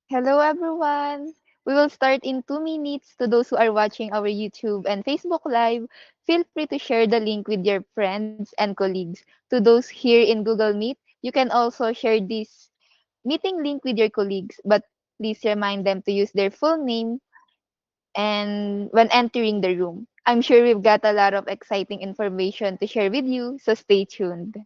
Hello, everyone. We will start in 2 minutes. To those who are watching our YouTube and Facebook Live, feel free to share the link with your friends and colleagues. To those here in Google Meet, you can also share this meeting link with your colleagues, but please remind them to use their full name and when entering the room. I'm sure we've got a lot of exciting information to share with you, so stay tuned.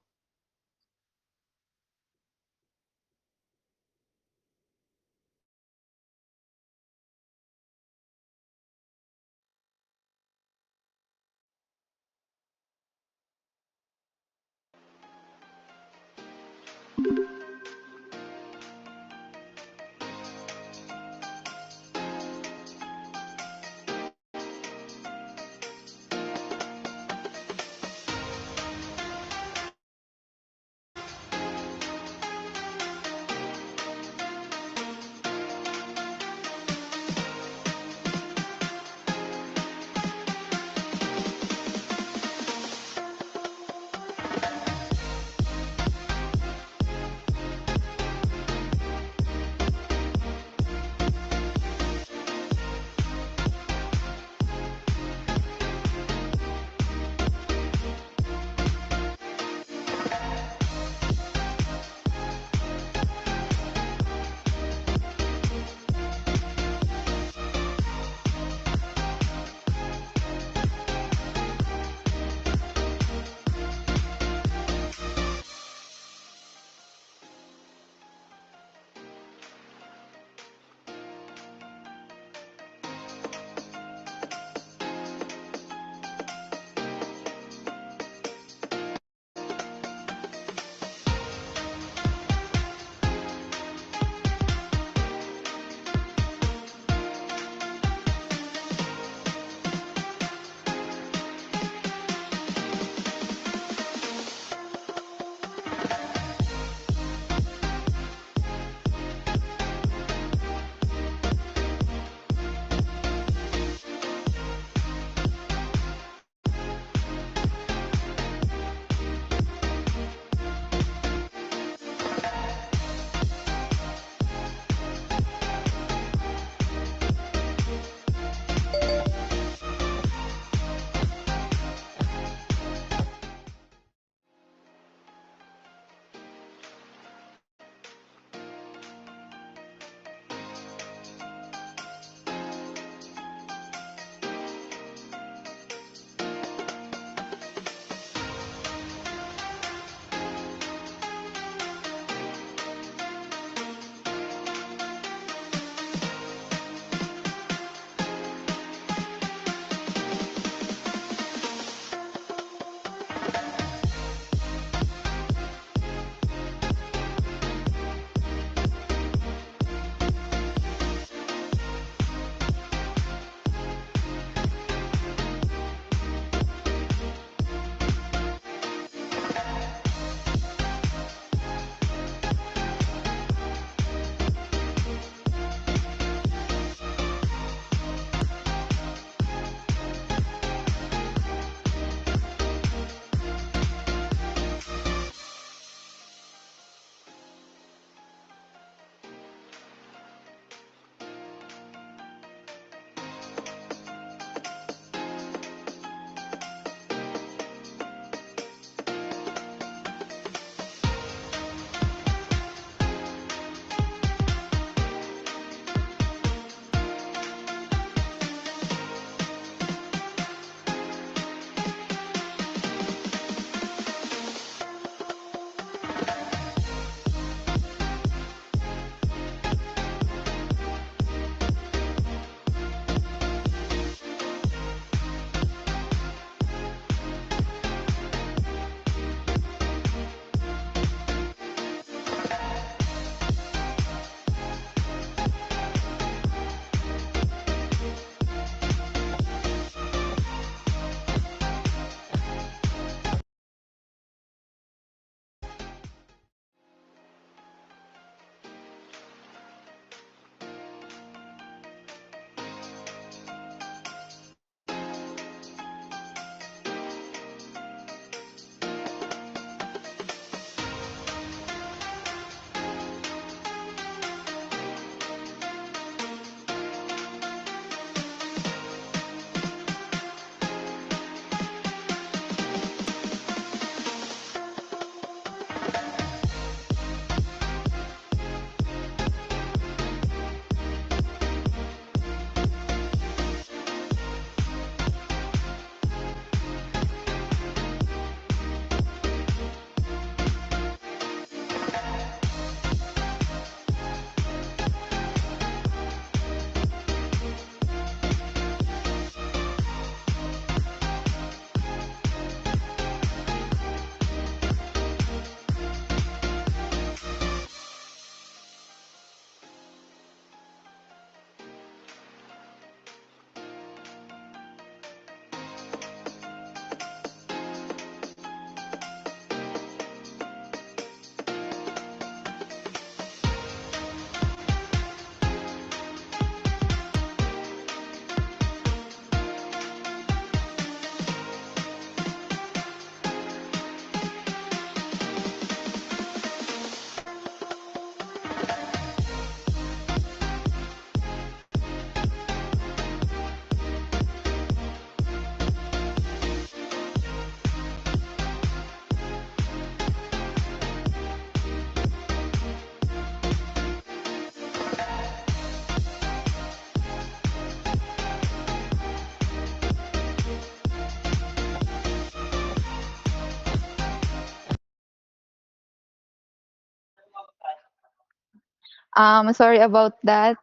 Sorry about that.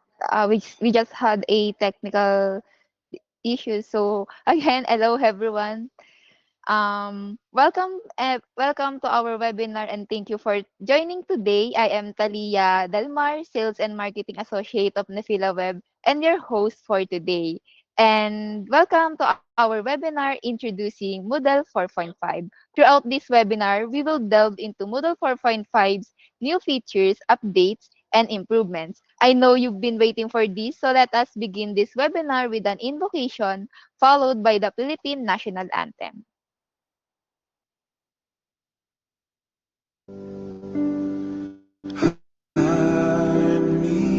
We just had a technical issue. So again, hello everyone. Welcome to our webinar and thank you for joining today. I am Talia Dalmar, Sales and Marketing Associate of Nefila Web and your host for today. And welcome to our webinar introducing Moodle 4.5. Throughout this webinar, we will delve into Moodle 4.5's new features, updates, and improvements. I know you've been waiting for this, so let us begin this webinar with an invocation followed by the Philippine National Anthem. Hide me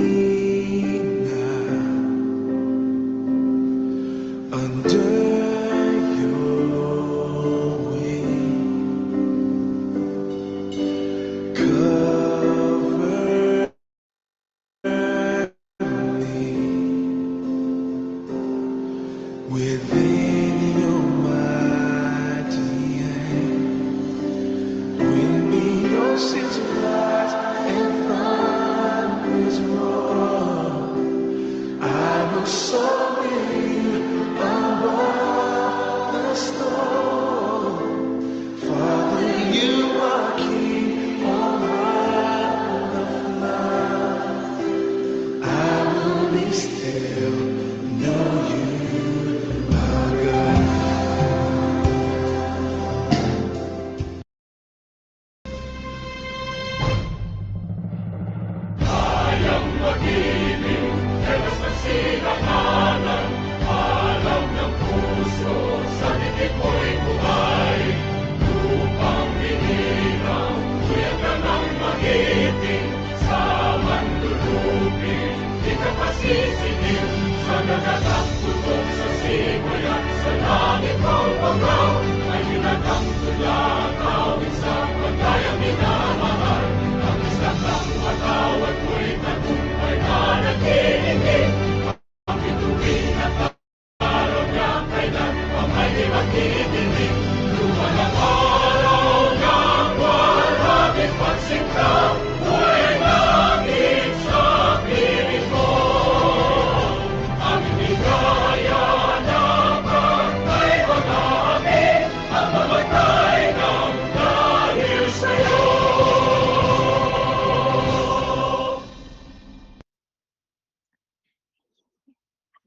now under your wing. Cover me within your mighty hand. Bring me your sins of light and thunders roar. I will soar with you above the storm. Father, you are king over the flood. I will be still, know you are God.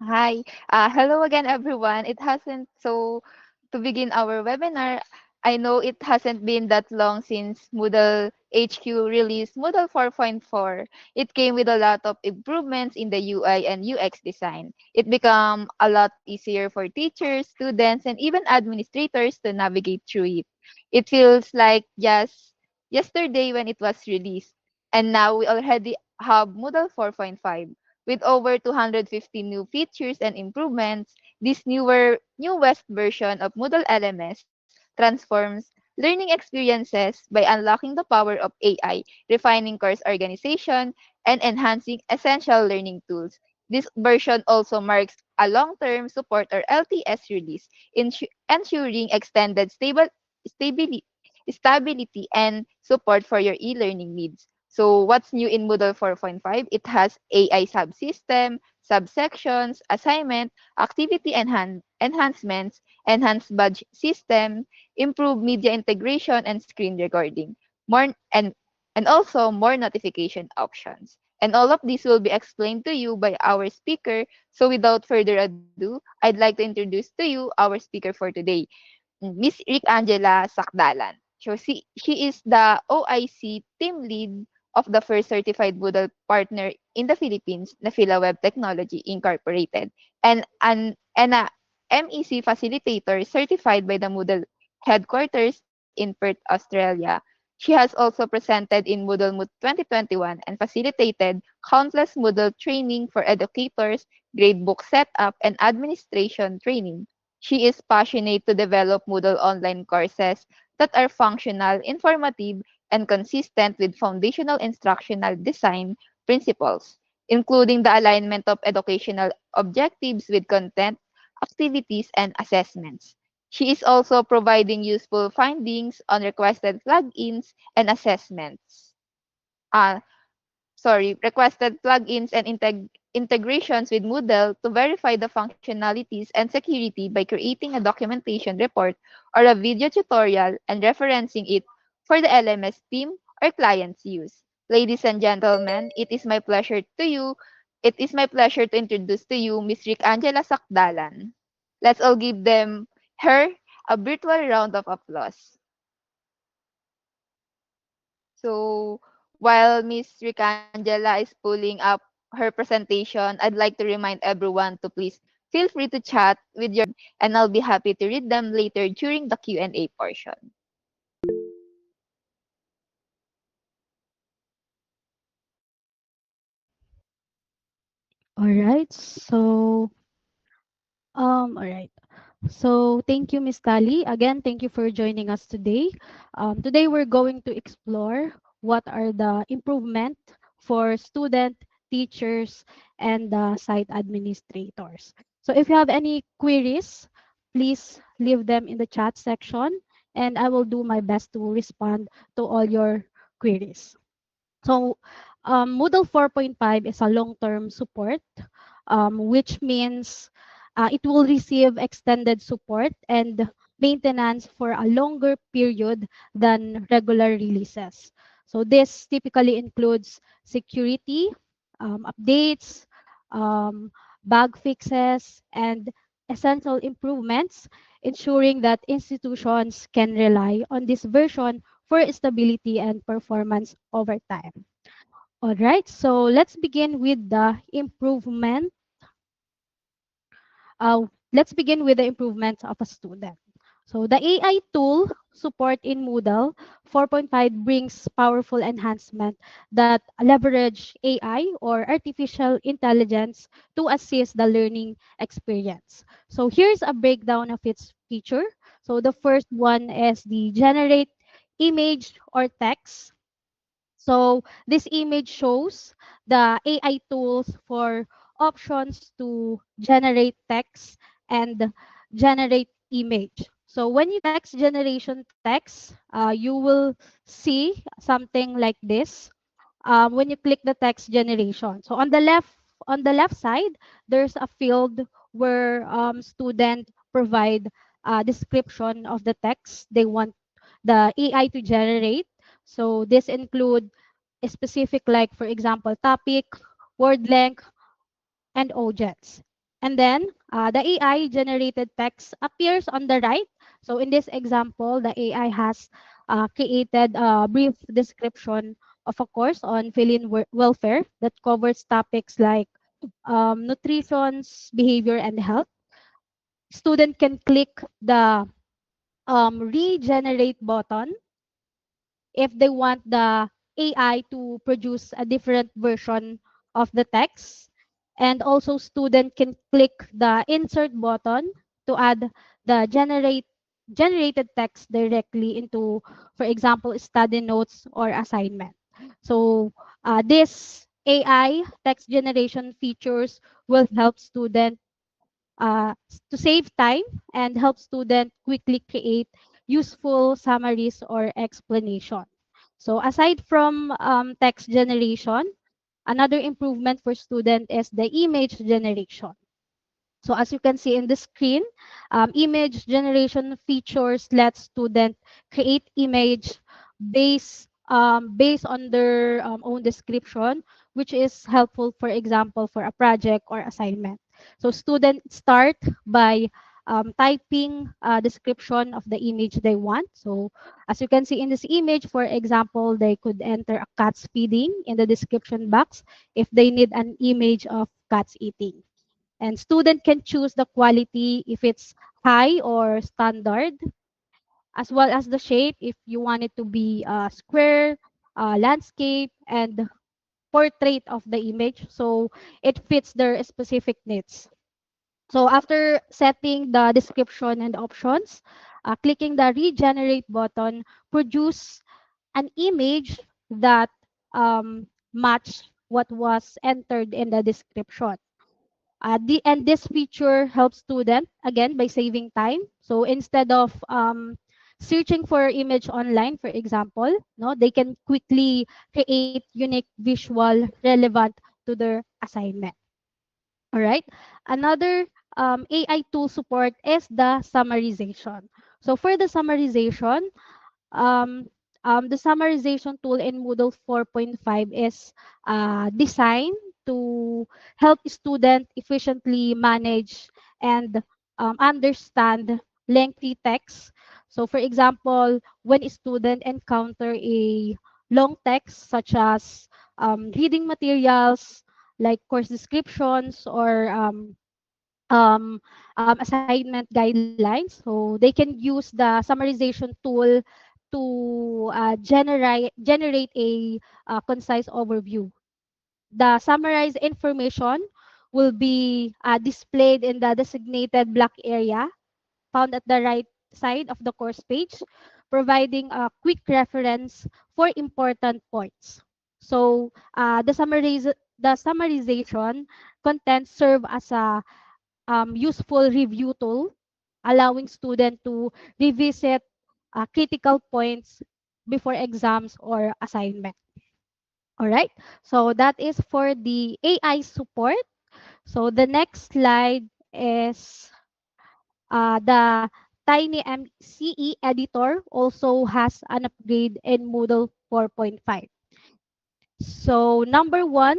Hi. Hello again, everyone. It hasn't, so to begin our webinar, I know it hasn't been that long since Moodle HQ released Moodle 4.4. It came with a lot of improvements in the UI and UX design. It became a lot easier for teachers, students, and even administrators to navigate through it. It feels like just yesterday when it was released. And now we already have Moodle 4.5 with over 250 new features and improvements. This newest version of Moodle LMS transforms learning experiences by unlocking the power of AI, refining course organization, and enhancing essential learning tools. This version also marks a long-term support or LTS release, ensuring extended stability, stability and support for your e-learning needs. So what's new in Moodle 4.5? It has AI subsystem, subsections, assignment, activity enhancements, enhanced badge system, improved media integration and screen recording, more and also more notification options. And all of this will be explained to you by our speaker. So without further ado, I'd like to introduce to you our speaker for today, Miss Rick Angela Sakdalan. So she is the OIC team lead of the first certified Moodle partner in the Philippines, na Web Technology Incorporated, and a MEC facilitator certified by the Moodle headquarters in Perth, Australia. She has also presented in Moodle Moot 2021 and facilitated countless Moodle training for educators, gradebook setup, and administration training. She is passionate to develop Moodle online courses that are functional, informative, and consistent with foundational instructional design principles, including the alignment of educational objectives with content, activities, and assessments. She is also providing useful findings on requested plugins and assessments. Uh, requested plugins and integrations with Moodle to verify the functionalities and security by creating a documentation report or a video tutorial and referencing it for the LMS team or client's use. Ladies and gentlemen, it is my pleasure to introduce to you Miss Rick Angela Sakdalan. Let's all give her a virtual round of applause. So while Miss Ricangela is pulling up her presentation, I'd like to remind everyone to please feel free to chat with your and I'll be happy to read them later during the Q&A portion. All right. All right. So, thank you, Miss Tali. Again, thank you for joining us today. Today, we're going to explore what are the improvement for student, teachers, and site administrators. So, if you have any queries, please leave them in the chat section, and I will do my best to respond to all your queries. So, Moodle 4.5 is a long-term support, which means it will receive extended support and maintenance for a longer period than regular releases. So, this typically includes security, updates, um, bug fixes, and essential improvements, ensuring that institutions can rely on this version for stability and performance over time. All right, so let's begin with the improvement. Let's begin with the improvements of a student. So the AI tool support in Moodle 4.5 brings powerful enhancement that leverage AI or artificial intelligence to assist the learning experience. So here's a breakdown of its feature. So the first one is the generate image or text. So this image shows the AI tools for options to generate text and generate image. So when you text generation text, you will see something like this when you click the text generation. So on the left side, there's a field where student provide a description of the text they want the AI to generate. So this include a specific like for example topic, word length, and objects. And then the AI generated text appears on the right. So in this example, the AI has created a brief description of a course on feline welfare that covers topics like nutrition, behavior, and health. Student can click the regenerate button if they want the AI to produce a different version of the text. And also student can click the insert button to add the generated text directly into, for example, study notes or assignment. So this AI text generation features will help student to save time and help students quickly create useful summaries or explanation. So aside from text generation, another improvement for student is the image generation. So as you can see in the screen, image generation features let student create image based on their own description, which is helpful, for example, for a project or assignment. So students start by typing a description of the image they want. So as you can see in this image, for example, they could enter a cat's feeding in the description box if they need an image of cats eating. And student can choose the quality if it's high or standard, as well as the shape if you want it to be square, landscape, and portrait of the image. So it fits their specific needs. So after setting the description and options, clicking the regenerate button produce an image that match what was entered in the description. And this feature helps students again by saving time. So instead of searching for image online, for example, no, they can quickly create unique visual relevant to their assignment. All right. Another AI tool support is the summarization. So for the summarization, um, the summarization tool in Moodle 4.5 is designed to help students efficiently manage and understand lengthy text. So for example, when a student encounter a long text such as reading materials like course descriptions or assignment guidelines. So they can use the summarization tool to generate a concise overview. The summarized information will be displayed in the designated black area found at the right side of the course page, providing a quick reference for important points. So the summarization content serve as a useful review tool, allowing students to revisit critical points before exams or assignment. All right. So that is for the AI support. So the next slide is the Tiny MCE editor also has an upgrade in Moodle 4.5. So number one,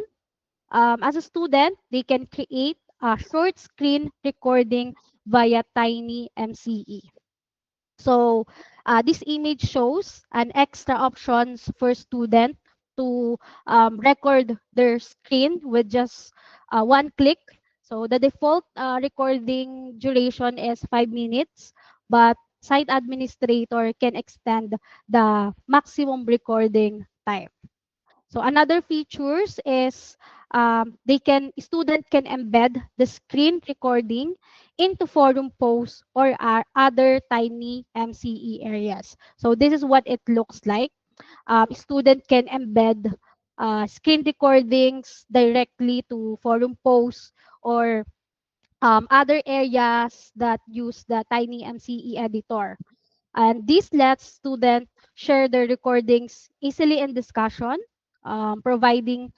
as a student, they can create a short screen recording via Tiny MCE. So this image shows an extra options for student to record their screen with just one click. So the default recording duration is 5 minutes, but site administrator can extend the maximum recording time. So another features is they can student can embed the screen recording into forum posts or other tiny MCE areas. So this is what it looks like. Student can embed screen recordings directly to forum posts or other areas that use the tiny MCE editor. And this lets students share their recordings easily in discussion, providing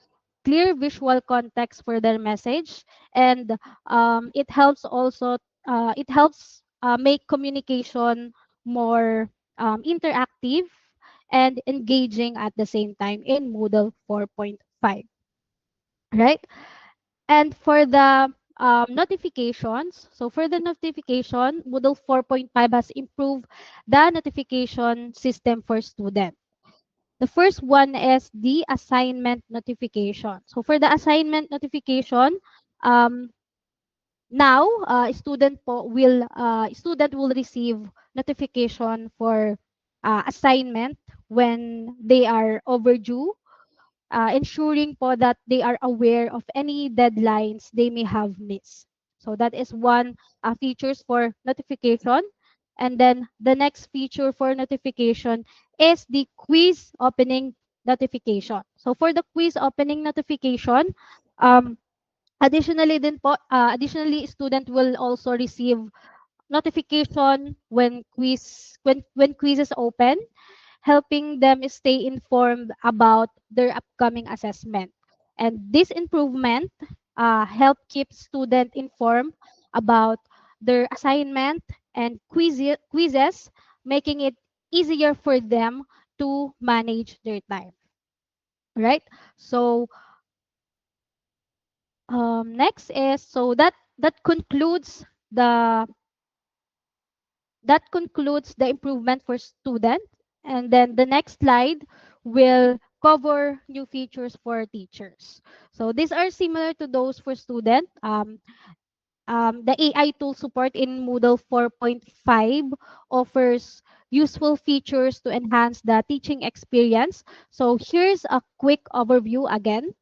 clear visual context for their message. And it helps make communication more interactive and engaging at the same time in Moodle 4.5. Right? And for the notifications, so for the notification, Moodle 4.5 has improved the notification system for students. The first one is the assignment notification. So for the assignment notification, um, now student will receive notification for assignment when they are overdue, ensuring po that they are aware of any deadlines they may have missed. So that is one features for notification. And then the next feature for notification is the quiz opening notification. So for the quiz opening notification, um, additionally, student will also receive notification when quizzes open, helping them stay informed about their upcoming assessment. And this improvement help keep students informed about their assignment and quizzes, making it easier for them to manage their time. Right? So next is so that concludes the the improvement for student. And then the next slide will cover new features for teachers. So these are similar to those for student. The AI tool support in Moodle 4.5 offers useful features to enhance the teaching experience. So here's a quick overview again.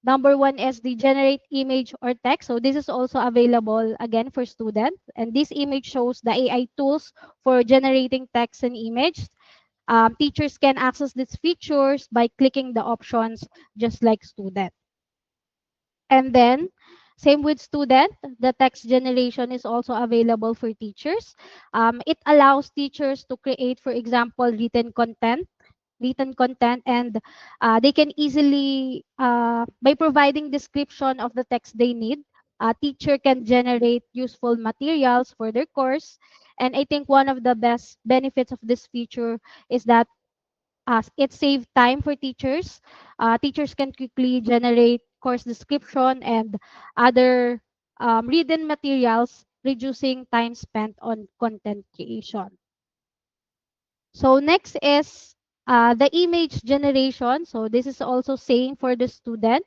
Number one is the generate image or text. So this is also available again for students. And this image shows the AI tools for generating text and image. Teachers can access these features by clicking the options just like student. And then Same with student, the text generation is also available for teachers. It allows teachers to create, for example, written content, and they can easily, by providing description of the text they need, a teacher can generate useful materials for their course. And I think one of the best benefits of this feature is that it saves time for teachers. Teachers can quickly generate course description and other written materials, reducing time spent on content creation. So next is the image generation. So this is also same for the student.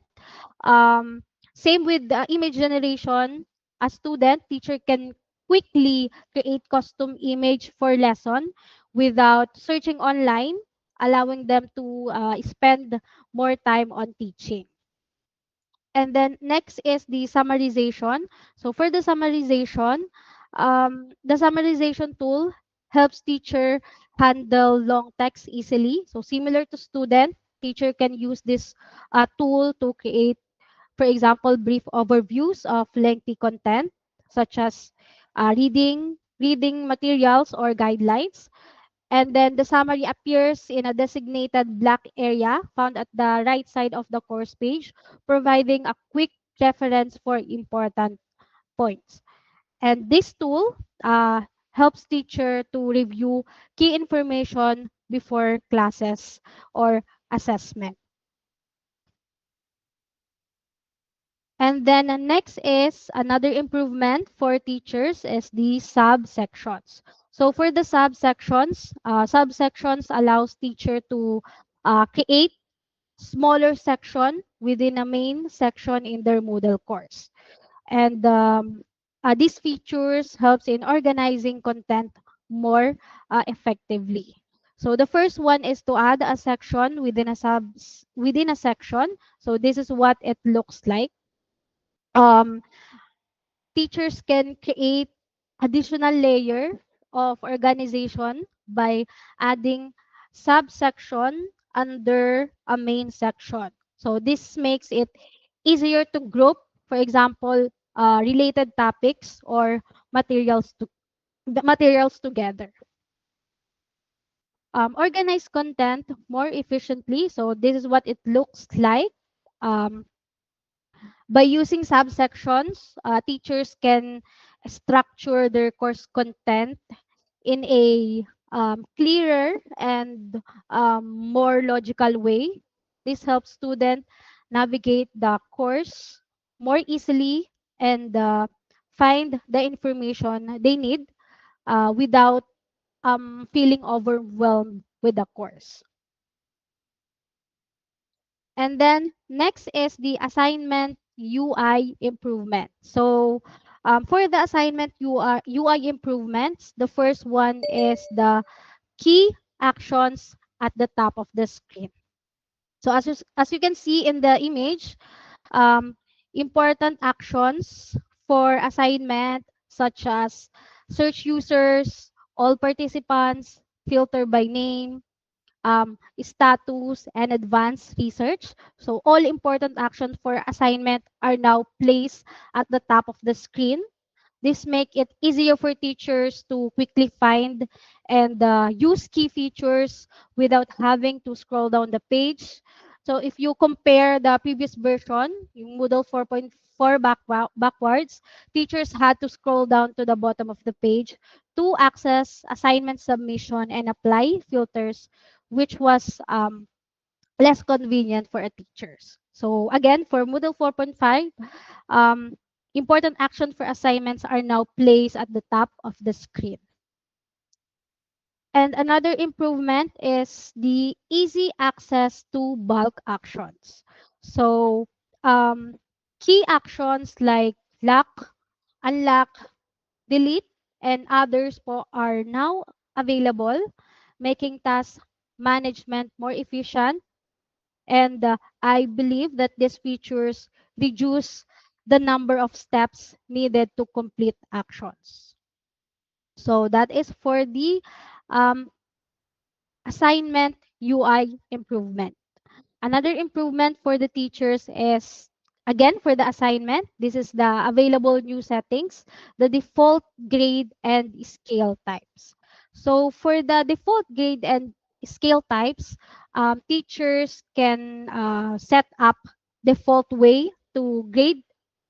Um, Same with the image generation. A student, teacher can quickly create custom image for lesson without searching online, allowing them to spend more time on teaching. And then next is the summarization. So for the summarization tool helps teacher handle long text easily. So similar to student, teacher can use this tool to create, for example, brief overviews of lengthy content, such as reading materials or guidelines. And then the summary appears in a designated black area found at the right side of the course page, providing a quick reference for important points. And this tool helps teacher to review key information before classes or assessment. And then next is another improvement for teachers is the subsections. So for the subsections allows teacher to create smaller section within a main section in their Moodle course. And these features helps in organizing content more effectively. So the first one is to add a section within a section. So this is what it looks like. Um, Teachers can create additional layer of organization by adding subsection under a main section. So this makes it easier to group, for example, related topics or materials to the materials together. Organize content more efficiently. So this is what it looks like. Um, By using subsections, teachers can structure their course content in a clearer and more logical way. This helps students navigate the course more easily and find the information they need without feeling overwhelmed with the course. And then next is the assignment UI improvement. So for the assignment UI improvements, the first one is the key actions at the top of the screen. So as you can see in the image, um, important actions for assignment such as search users, all participants, filter by name, status, and advanced research. So all important actions for assignment are now placed at the top of the screen. This make it easier for teachers to quickly find and use key features without having to scroll down the page. So if you compare the previous version, yung Moodle 4.4 backwards, teachers had to scroll down to the bottom of the page to access assignment submission and apply filters, which was less convenient for a teachers. So again, for Moodle 4.5, um, important action for assignments are now placed at the top of the screen. And another improvement is the easy access to bulk actions. So um, key actions like lock, unlock, delete, and others po are now available, making task management more efficient. And I believe that these features reduce the number of steps needed to complete actions. So that is for the um, assignment UI improvement. Another improvement for the teachers is Again, for the assignment, this is the available new settings, the default grade and scale types. So for the default grade and scale types, teachers can set up default way to grade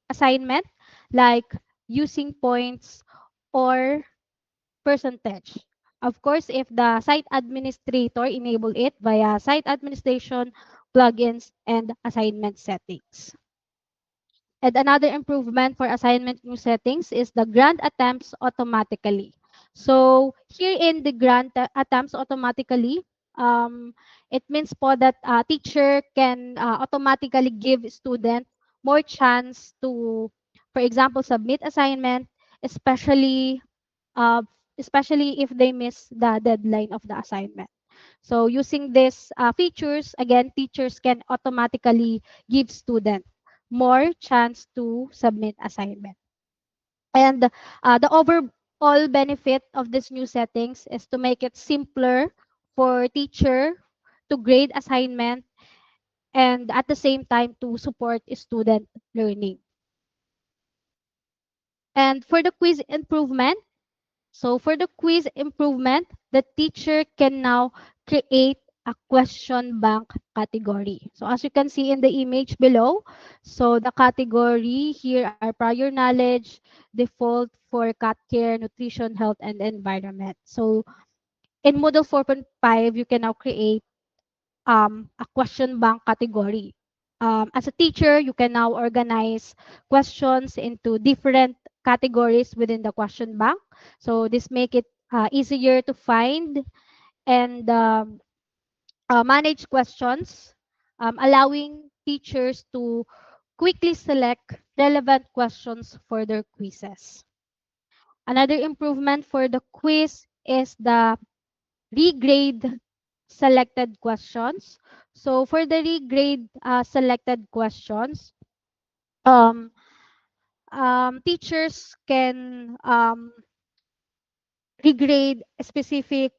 assignment, like using points or percentage. Of course, if the site administrator enable it via site administration, plugins, and assignment settings. And another improvement for assignment new settings is the grant attempts automatically. So here in the attempts automatically, um, it means po that teacher can automatically give student more chance to, for example, submit assignment, especially uh, especially if they miss the deadline of the assignment. So using these features, again, teachers can automatically give student more chance to submit assignment. And the overall benefit of this new settings is to make it simpler for teacher to grade assignment and at the same time to support student learning. And for the quiz improvement, so for the quiz improvement, the teacher can now create a question bank category. So as you can see in the image below, so the category here are prior knowledge, default for cat care, nutrition, health, and environment. So in Moodle 4.5, you can now create a question bank category. As a teacher, you can now organize questions into different categories within the question bank. So this make it easier to find and manage questions, allowing teachers to quickly select relevant questions for their quizzes. Another improvement for the quiz is the regrade selected questions. So for the regrade selected questions, um, teachers can regrade a specific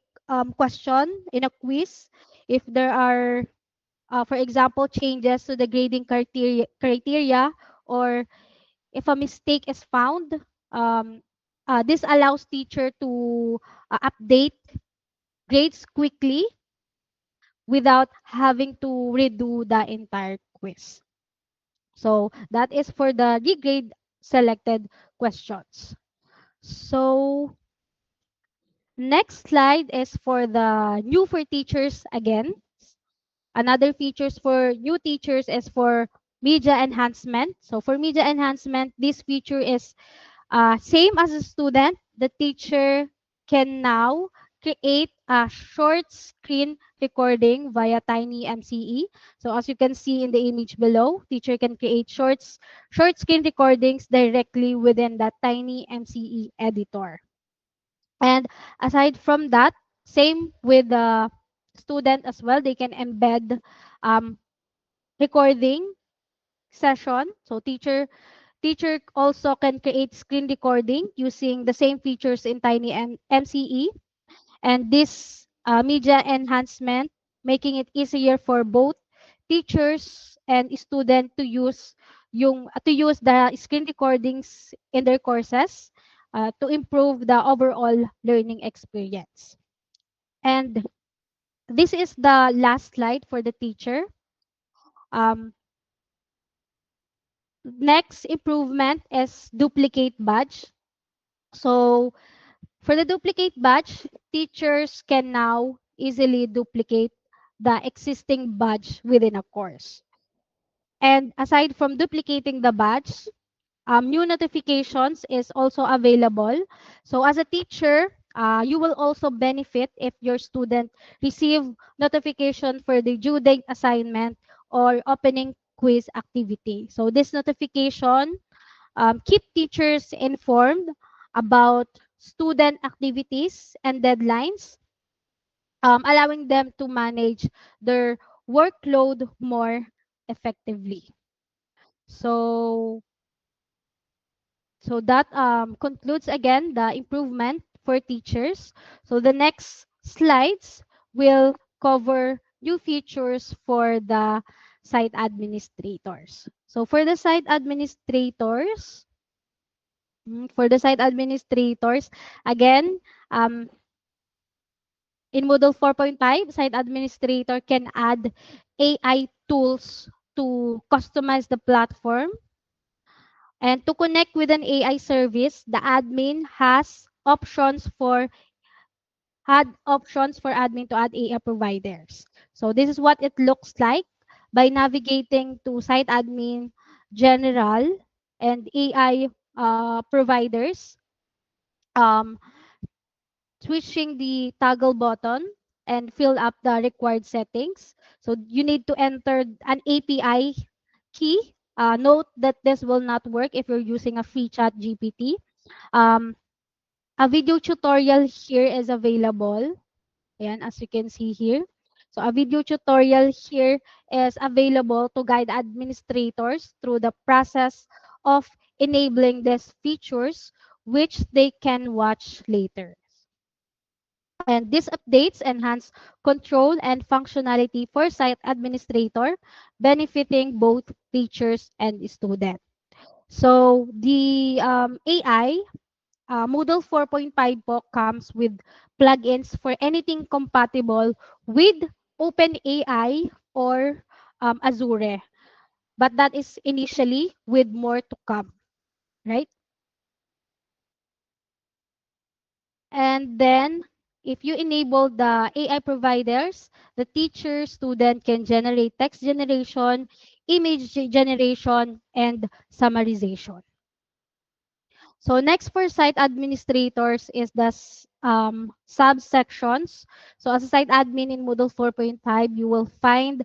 question in a quiz if there are, for example, changes to the grading criteria or if a mistake is found. Um, this allows teacher to update grades quickly without having to redo the entire quiz. So that is for the regrade selected questions. So next slide is for the new for teachers again. Another features for new teachers is for media enhancement. So for media enhancement, this feature is same as a student, the teacher can now create a short screen recording via Tiny MCE. So as you can see in the image below, teacher can create short screen recordings directly within the Tiny MCE editor. And aside from that, same with the student as well, they can embed um, recording session. So teacher also can create screen recording using the same features in Tiny MCE, and this media enhancement making it easier for both teachers and student to use the screen recordings in their courses to improve the overall learning experience. And this is the last slide for the teacher. Um, Next improvement is duplicate badge. So for the duplicate badge, teachers can now easily duplicate the existing badge within a course. And aside from duplicating the badge, new notifications is also available. So as a teacher, you will also benefit if your student receive notification for the due date assignment or opening quiz activity. So this notification keep teachers informed about student activities and deadlines, allowing them to manage their workload more effectively. So, so that concludes again the improvement for teachers. So the next slides will cover new features for the site administrators. So for the site administrators, again, um, in Moodle 4.5, site administrator can add AI tools to customize the platform. And to connect with an AI service, the admin options for admin to add AI providers. So this is what it looks like by navigating to site admin, general, and AI providers. Um, Switching the toggle button and fill up the required settings. So you need to enter an API key. Note that this will not work if you're using a free chat GPT. Um, a video tutorial here is available. Ayan, as you can see here. So a video tutorial here is available to guide administrators through the process of enabling these features, which they can watch later. And these updates enhance control and functionality for site administrator, benefiting both teachers and students. So the AI, Moodle 4.5 po comes with plugins for anything compatible with OpenAI or Azure. But that is initially with more to come, right? And then if you enable the AI providers, the teacher student can generate text generation, generation, and summarization. So next for site administrators is the subsections. So as a site admin in Moodle 4.5, you will find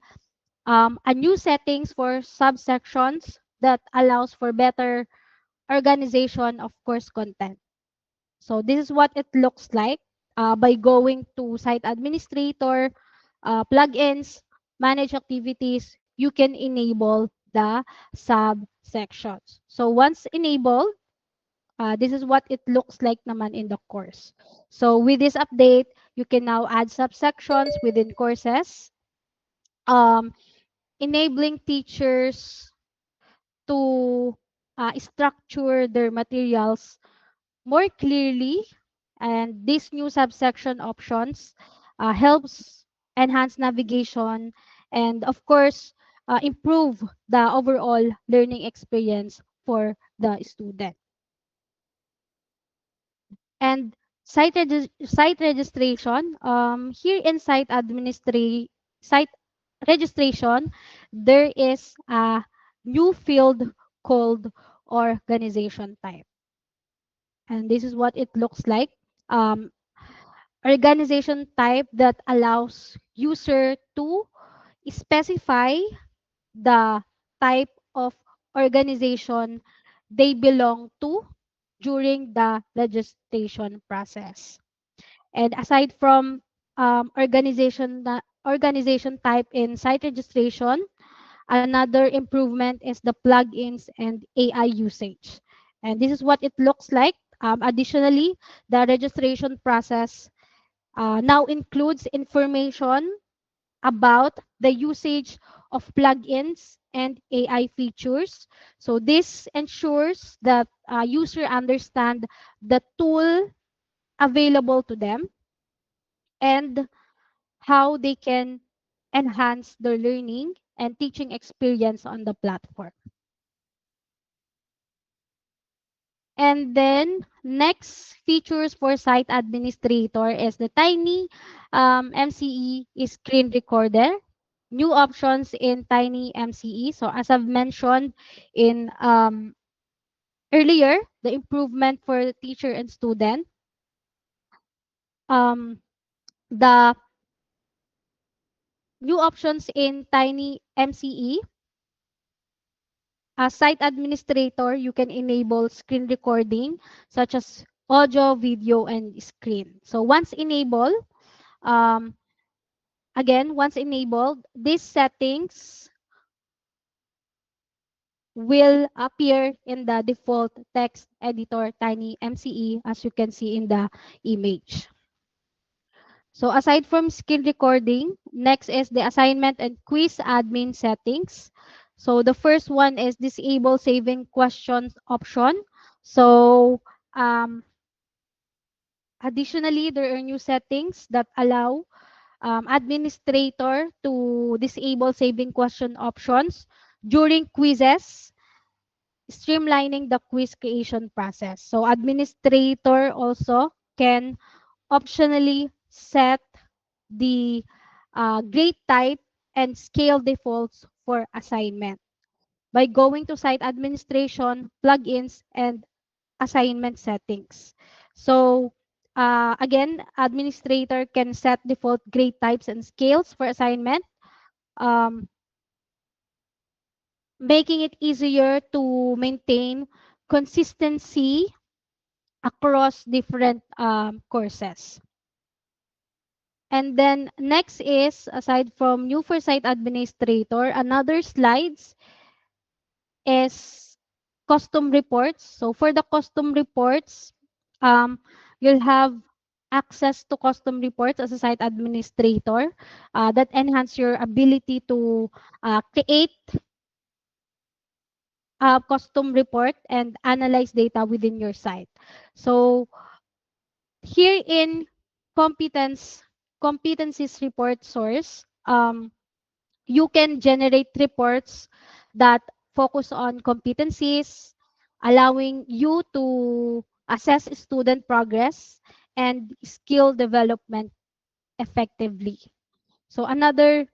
a new settings for subsections that allows for better organization of course content. So this is what it looks like by going to site administrator, plugins, manage activities, you can enable the subsections. So once enabled, this is what it looks like naman in the course. So with this update, you can now add subsections within courses, um, enabling teachers to structure their materials more clearly. And these new subsection options helps enhance navigation and of course improve the overall learning experience for the student. And site registration, here in site registration, there is a new field called organization type. And this is what it looks like. Um, Organization type that allows user to specify the type of organization they belong to during the registration process. And aside from organization type in site registration, another improvement is the plugins and AI usage. And this is what it looks like. Additionally, the registration process now includes information about the usage of plugins and AI features. So this ensures that user understand the tool available to them and how they can enhance their learning and teaching experience on the platform. And then next features for site administrator is the Tiny MCE is screen recorder. New options in Tiny MCE. So as I've mentioned in earlier, the improvement for the teacher and student. Um, the new options in Tiny MCE. As site administrator, you can enable screen recording such as audio, video, and screen. So um, once enabled, these settings will appear in the default text editor Tiny MCE as you can see in the image. So aside from screen recording, next is the assignment and quiz admin settings. So the first one is disable saving questions option. So um, additionally, there are new settings that allow administrator to disable saving question options during quizzes, streamlining the quiz creation process. So administrator also can optionally set the grade type and scale defaults for assignment by going to site administration, plugins, and assignment settings. So again, administrator can set default grade types and scales for assignment, um, making it easier to maintain consistency across different courses. And then next is, aside from new for site administrator, another slides is custom reports. So for the custom reports, um, you'll have access to custom reports as a site administrator that enhance your ability to create a custom report and analyze data within your site. So here in competencies report source, you can generate reports that focus on competencies, allowing you to assess student progress and skill development effectively. So another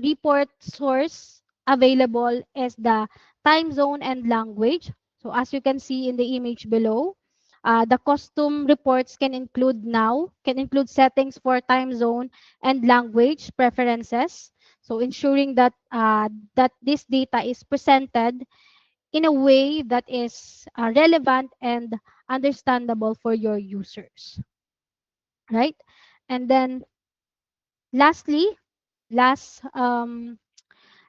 report source available is the time zone and language. So as you can see in the image below, the custom reports can include settings for time zone and language preferences. So ensuring that that this data is presented in a way that is relevant and understandable for your users, right? And then lastly, last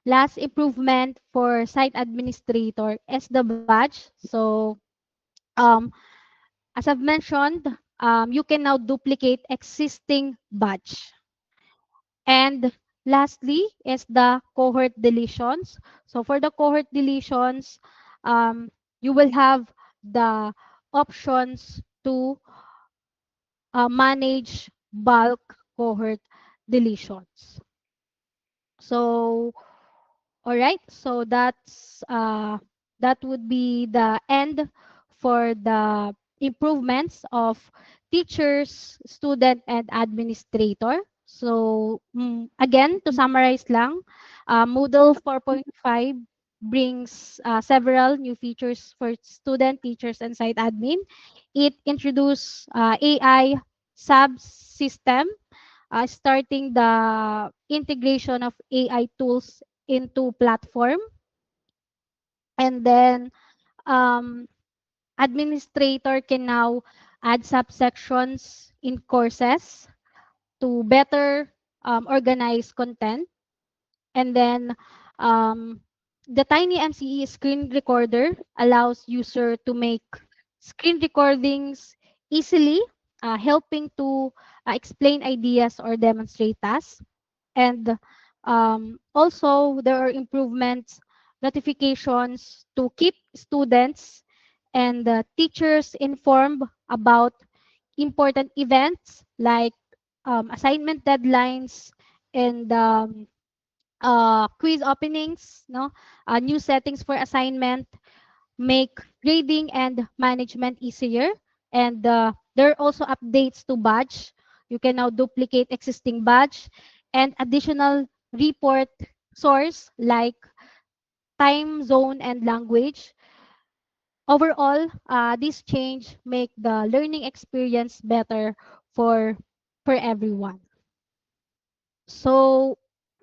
last improvement for site administrator is the badge. So um, as I've mentioned, you can now duplicate existing badge. And lastly is the cohort deletions. So for the cohort deletions, you will have the options to manage bulk cohort deletions. So all right, so that would be the end for the improvements of teachers, student, and administrator. So again, to summarize lang, Moodle 4.5 brings several new features for student, teachers, and site admin. It introduced AI subsystem, starting the integration of AI tools into platform, and then um, administrator can now add subsections in courses to better organize content, and then um, the tiny MCE screen recorder allows user to make screen recordings easily, helping to explain ideas or demonstrate tasks. And also, there are improvements, notifications to keep students and teachers informed about important events like assignment deadlines and quiz openings, no, new settings for assignment, make grading and management easier. And there are also updates to badge. You can now duplicate existing badge and additional report source like time zone and language. Overall, this change make the learning experience better for everyone. So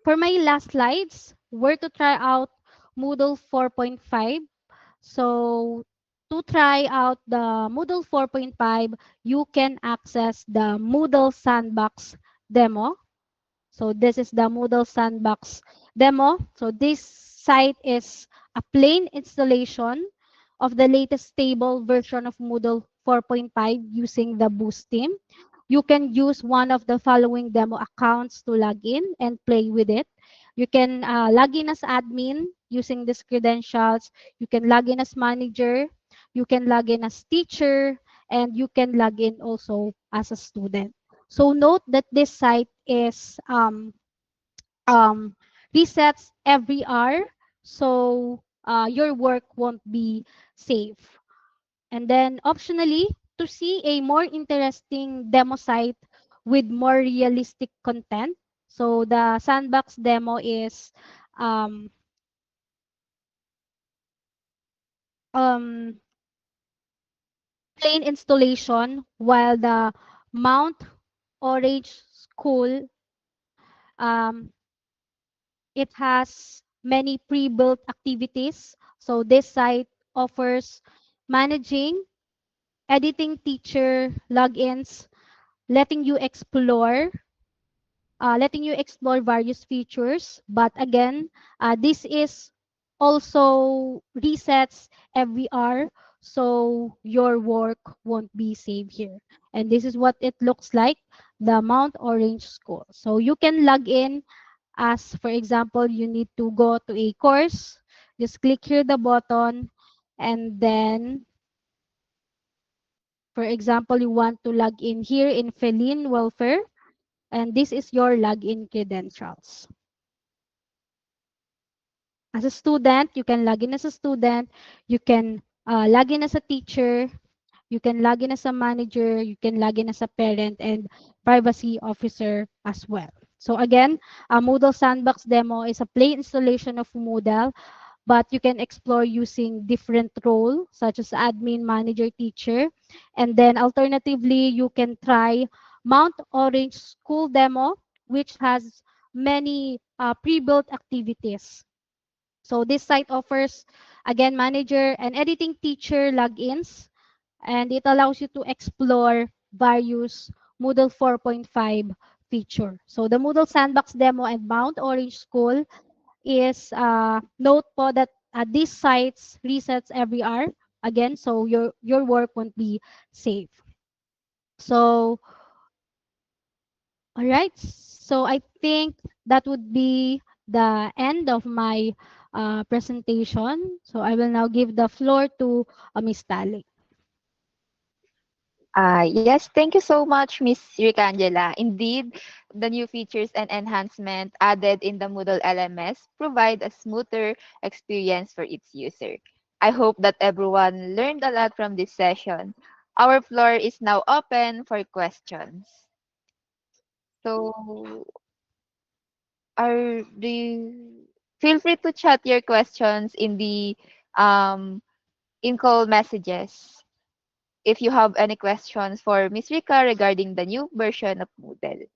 for my last slides, where to try out Moodle 4.5. So to try out the Moodle 4.5, you can access the Moodle Sandbox demo. So this is the Moodle Sandbox demo. So this site is a plain installation of the latest stable version of Moodle 4.5 using the Boost team. You can use one of the following demo accounts to log in and play with it. You can log in as admin, using these credentials, you can log in as manager, you can log in as teacher, and you can log in also as a student. So note that this site is um, resets every hour, so your work won't be safe. And then optionally, to see a more interesting demo site with more realistic content. So the sandbox demo is um, um, plain installation, while the Mount Orange School, um, it has many pre-built activities. So this site offers managing, editing teacher logins, letting you explore various features. But again, this is also resets every hour, so your work won't be saved here. And this is what it looks like, the Mount Orange School. So you can log in as, for example, you need to go to a course, just click here the button, and then, for example, you want to log in here in Feline Welfare, and this is your login credentials. As a student, you can log in as a student, you can log in as a teacher, you can log in as a manager, you can log in as a parent and privacy officer as well. So again, a Moodle Sandbox demo is a plain installation of Moodle, but you can explore using different role such as admin, manager, teacher. And then alternatively, you can try Mount Orange School demo, which has many pre-built activities. So this site offers, again, manager and editing teacher logins, and it allows you to explore various Moodle 4.5 feature. So the Moodle Sandbox demo and Mount Orange School is note po that these sites resets every hour again, so your work won't be safe. So all right, so I think that would be the end of my presentation. So I will now give the floor to Miss Tali. Yes, thank you so much, Miss Ricangela. Indeed, the new features and enhancement added in the Moodle LMS provide a smoother experience for its user. I hope that everyone learned a lot from this session. Our floor is now open for questions. So, do you feel free to chat your questions in the um, in-call messages if you have any questions for Miss Rika regarding the new version of Moodle.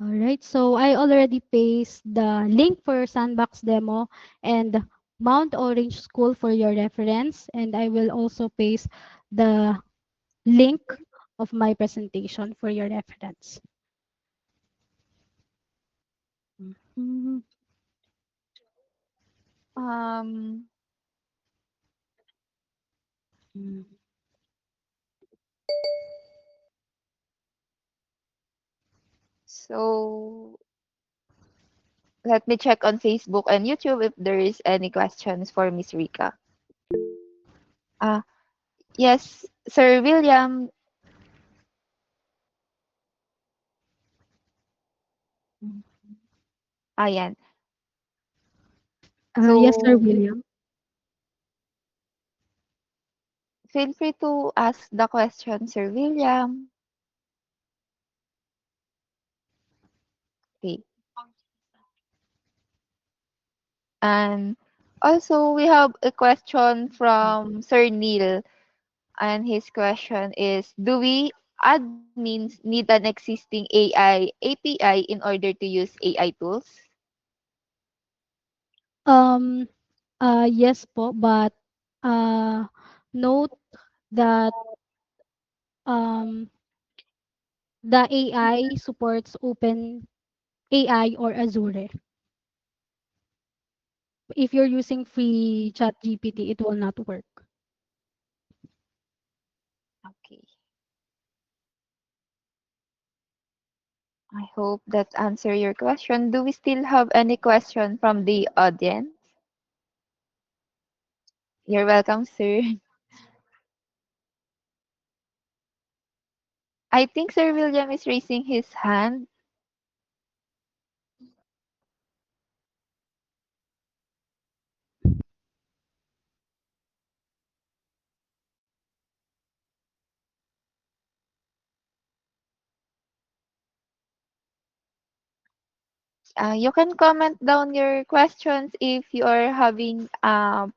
All right, so I already pasted the link for Sandbox demo and Mount Orange School for your reference, and I will also paste the link of my presentation for your reference. Mhm. Um, so let me check on Facebook and YouTube if there is any questions for Miss Rika. Ah, yes, Sir William. Ayan. Yes, Sir So William. feel free to ask the question, Sir William. Okay. And also we have a question from Sir Neil. And his question is, do we admins need an existing AI API in order to use AI tools? Um, yes po, but uh, note that um, the AI supports Open AI or Azure. If you're using free chat GPT, it will not work. I hope that answer your question. Do we still have any question from the audience? You're welcome, sir. I think Sir William is raising his hand. You can comment down your questions if you are having a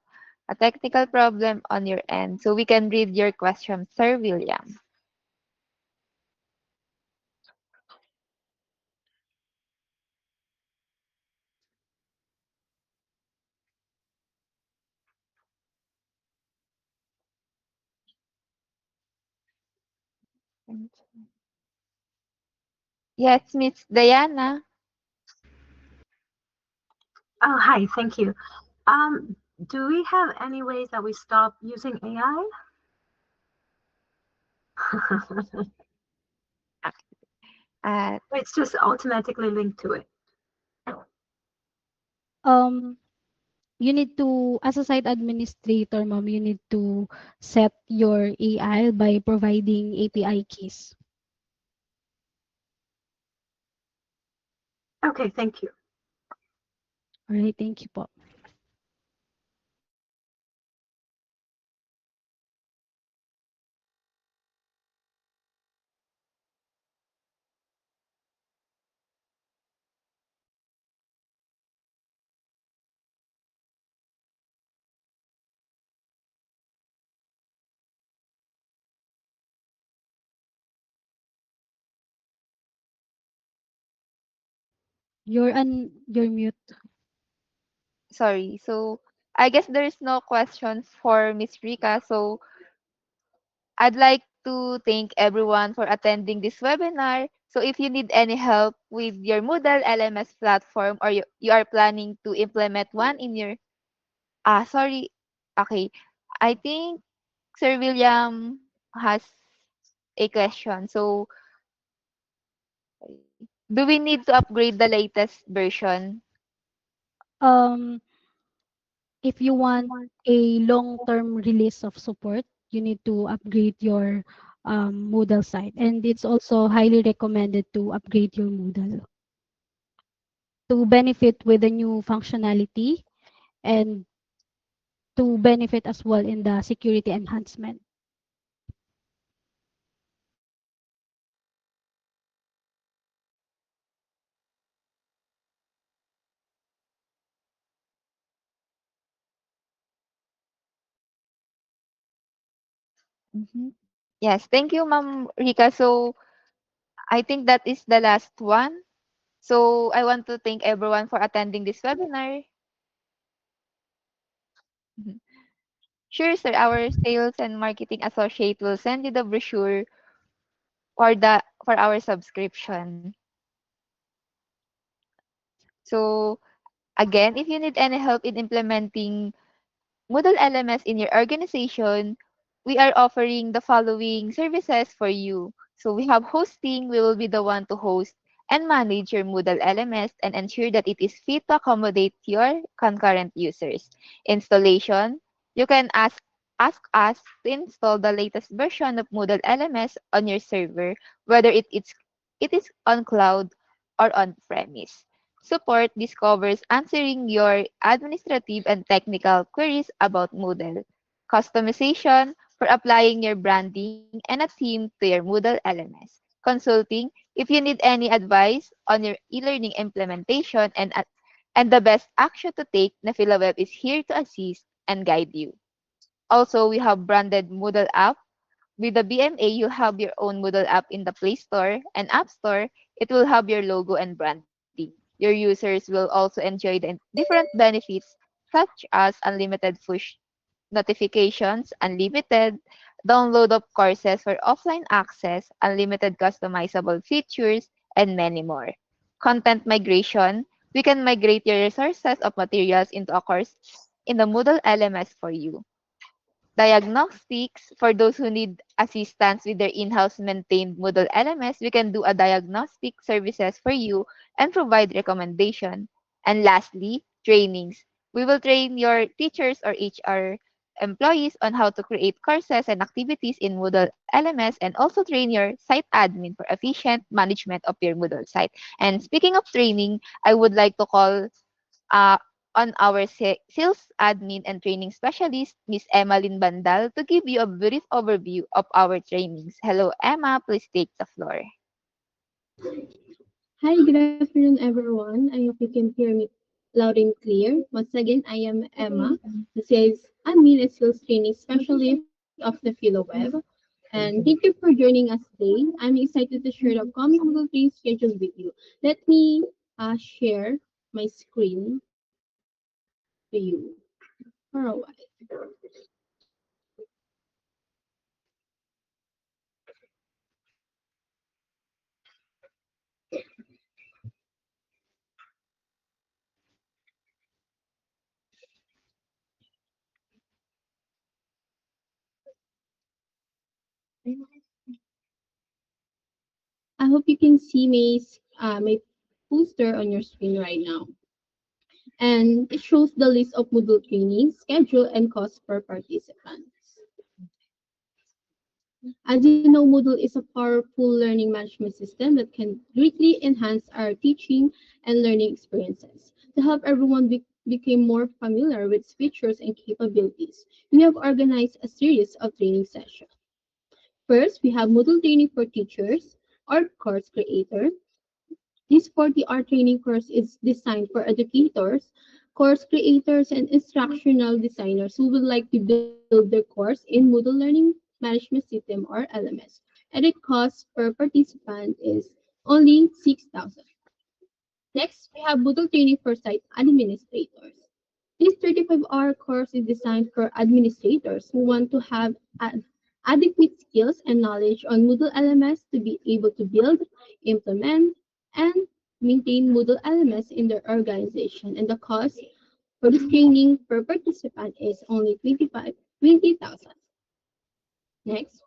technical problem on your end, so we can read your question, Sir William. Yes, Miss Diana. Oh, hi, thank you. Um, do we have any ways that we stop using AI? Uh, It's just automatically linked to it. Um, you need to, as a site administrator, ma'am, you need to set your AI by providing API keys. Okay, thank you. All right, thank you po. You're mute. Sorry. So I guess there's no questions for Miss Rika. So I'd like to thank everyone for attending this webinar. So if you need any help with your Moodle LMS platform, or you are planning to implement one in your sorry. Okay. I think Sir William has a question. So do we need to upgrade the latest version? Um, if you want a long-term release of support, you need to upgrade your Moodle site. And it's also highly recommended to upgrade your Moodle to benefit with the new functionality and to benefit as well in the security enhancement. Mhm. Yes, thank you, Ma'am Rika. So I think that is the last one. So I want to thank everyone for attending this webinar. Mhm. Sure, sir. Our sales and marketing associate will send you the brochure for our subscription. So again, if you need any help in implementing Moodle LMS in your organization, we are offering the following services for you. So we have hosting. We will be the one to host and manage your Moodle LMS and ensure that it is fit to accommodate your concurrent users. Installation. You can ask us to install the latest version of Moodle LMS on your server, whether it is on cloud or on premise. Support this covers answering your administrative and technical queries about Moodle, customization for applying your branding and a theme to your Moodle LMS, consulting if you need any advice on your e-learning implementation, and the best action to take. NafilaWeb is here to assist and guide you. Also, we have branded Moodle app. With the BMA, you have your own Moodle app in the Play Store and App Store. It will have your logo and branding. Your users will also enjoy the different benefits such as unlimited push notifications, unlimited download of courses for offline access, unlimited customizable features, and many more. Content migration. We can migrate your resources of materials into a course in the Moodle LMS for you. Diagnostics, for those who need assistance with their in-house maintained Moodle LMS, we can do a diagnostic services for you and provide recommendation. And lastly, trainings. We will train your teachers or HR employees on how to create courses and activities in Moodle LMS and also train your site admin for efficient management of your Moodle site. And speaking of training, I would like to call uh, on our sales admin and training specialist, Miss Emmeline Bandal, to give you a brief overview of our trainings. Hello, Emma. Please take the floor. Hi, good afternoon, everyone. I hope you can hear me loud and clear. Once again, I am Emma, the sales admin and sales training specialist of the PhiloWeb. And thank you for joining us today. I'm excited to share the upcoming Google Training schedule with you. Let me share my screen to you for a while. I hope you can see my poster on your screen right now. And it shows the list of Moodle training, schedule, and cost per participant. As you know, Moodle is a powerful learning management system that can greatly enhance our teaching and learning experiences. To help everyone become more familiar with its features and capabilities, we have organized a series of training sessions. First, we have Moodle training for teachers or course creator. This 40-hour training course is designed for educators, course creators, and instructional designers who would like to build their course in Moodle Learning Management System or LMS. And it costs per participant is only 6,000. Next, we have Moodle training for site administrators. This 35-hour course is designed for administrators who want to have adequate skills and knowledge on Moodle LMS to be able to build, implement, and maintain Moodle LMS in their organization. And the cost for this training per participant is only 20,000. Next,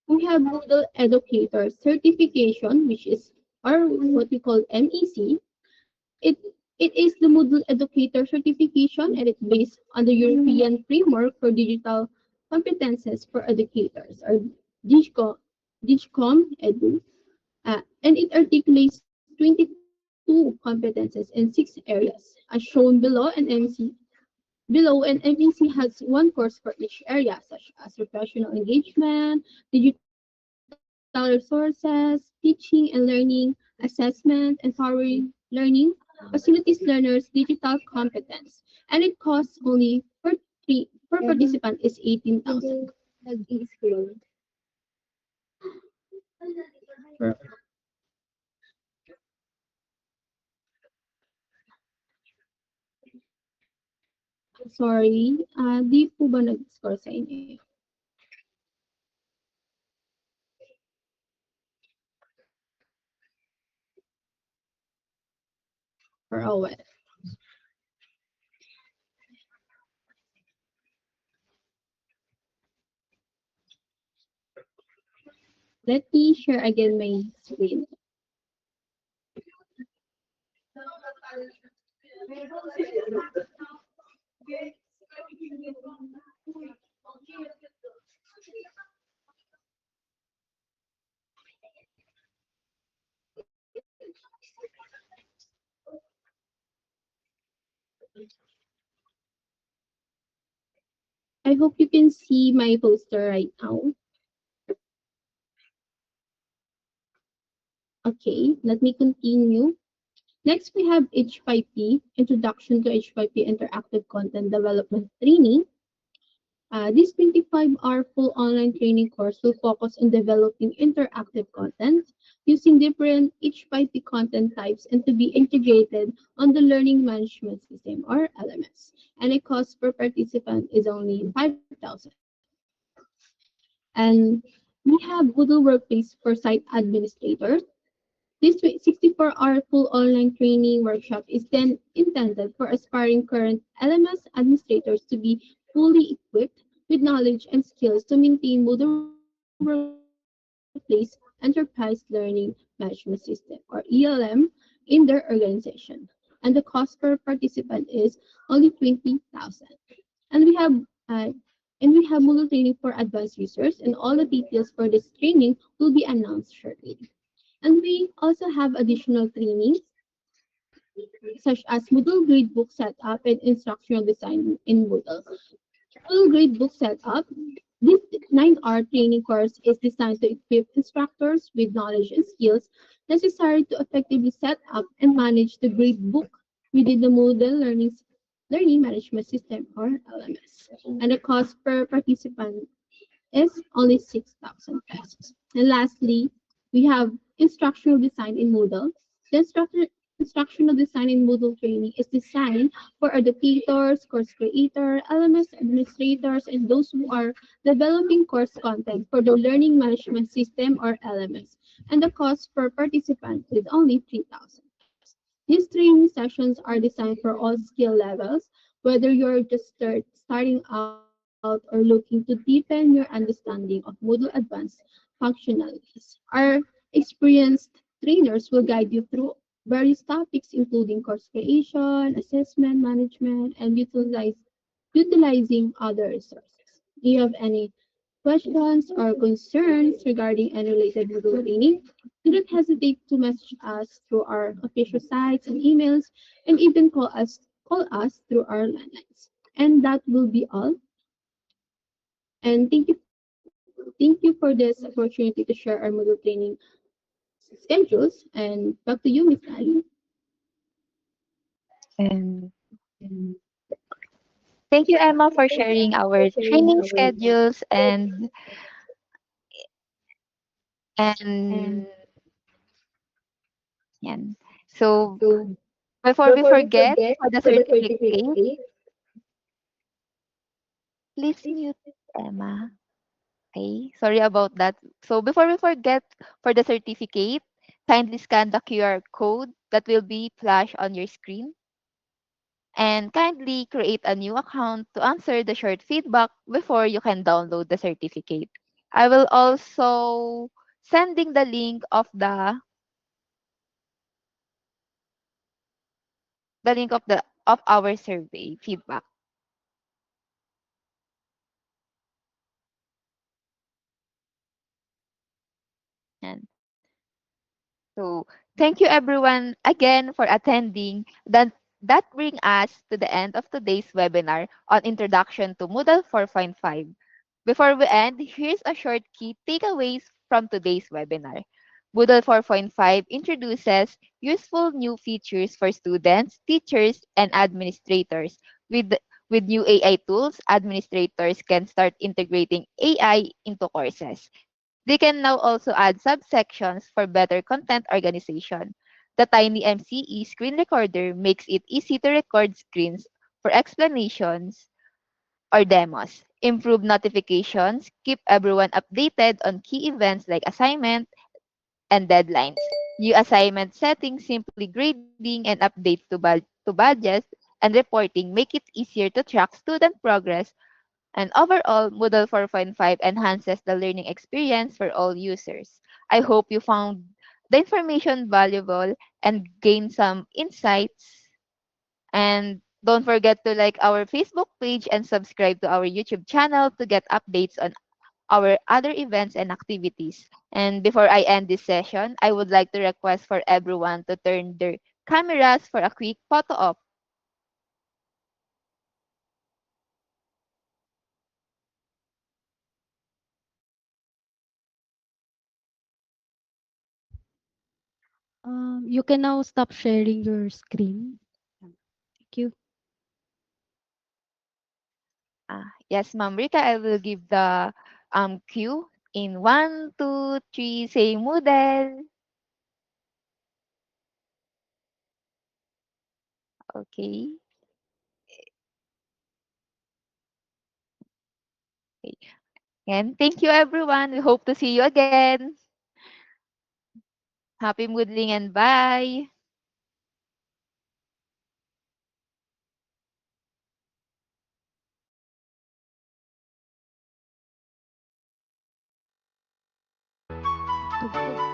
we have Moodle Educator Certification, which is or what we call MEC. It it is the Moodle Educator Certification, and it's based on the European Framework for Digital Competences for Educators, or DIGCOM Edu, and it articulates 22 competences in 6 areas, as shown below. An MEC has one course for each area, such as professional engagement, digital resources, teaching and learning, assessment, empowering learning, facilities learners, digital competence. And it costs only per participant is 18,000. Sorry, di po ba nag-score sa inyo? For a while. Let me share again my screen. I hope you can see my poster right now. Okay, let me continue. Next, we have H5P, Introduction to H5P Interactive Content Development Training. This 25-hour full online training course will focus on developing interactive content using different H5P content types and to be integrated on the Learning Management System or LMS. And the cost per participant is only 5,000. And we have Moodle Workplace for site administrators. This 64-hour full online training workshop is then intended for aspiring current LMS administrators to be fully equipped with knowledge and skills to maintain Moodle Workplace Enterprise Learning Management System, or ELM, in their organization. And the cost per participant is only 20,000. And we have Moodle training for advanced users, and all the details for this training will be announced shortly. And we also have additional trainings such as Moodle gradebook setup and instructional design in Moodle. Moodle gradebook setup. This 9-hour training course is designed to equip instructors with knowledge and skills necessary to effectively set up and manage the gradebook within the Moodle Learning Management System, or LMS. And the cost per participant is only 6,000 pesos. And lastly, we have instructional design in Moodle. The instructional design in Moodle training is designed for educators, course creators, LMS administrators, and those who are developing course content for the Learning Management System, or LMS. And the cost per participant is only 3,000. These training sessions are designed for all skill levels, whether you're just starting out or looking to deepen your understanding of Moodle Advanced functionalities. Our experienced trainers will guide you through various topics, including course creation, assessment, management, and utilizing other resources. Do you have any questions or concerns regarding any related Moodle training? Do not hesitate to message us through our official sites and emails, and even call us through our landlines. And that will be all. And thank you for this opportunity to share our Moodle training schedules. And back to you, Miss Ali. And thank you, Emma, for sharing our training schedules and yan. So before we forget for the certificate, please mute Emma. Okay, sorry about that. So before we forget for the certificate, kindly scan the QR code that will be flashed on your screen and kindly create a new account to answer the short feedback before you can download the certificate. I will also sending the link of the our survey feedback. And so thank you everyone again for attending. That brings us to the end of today's webinar on Introduction to Moodle 4.5. Before we end, here's a short key takeaways from today's webinar. Moodle 4.5 introduces useful new features for students, teachers, and administrators. With, with new AI tools, administrators can start integrating AI into courses. They can now also add subsections for better content organization. The Tiny MCE screen recorder makes it easy to record screens for explanations or demos. Improve notifications, keep everyone updated on key events like assignment and deadlines. New assignment settings, simply grading, and updates to badges and reporting make it easier to track student progress. And overall, Moodle 4.5 enhances the learning experience for all users. I hope you found the information valuable and gained some insights. And don't forget to like our Facebook page and subscribe to our YouTube channel to get updates on our other events and activities. And before I end this session, I would like to request for everyone to turn their cameras for a quick photo op. You can now stop sharing your screen. Thank you. Yes, Ma'am Rika, I will give the cue in one, two, three, say Moodle. Okay. Okay. And thank you everyone. We hope to see you again. Happy Moodling and bye. to go.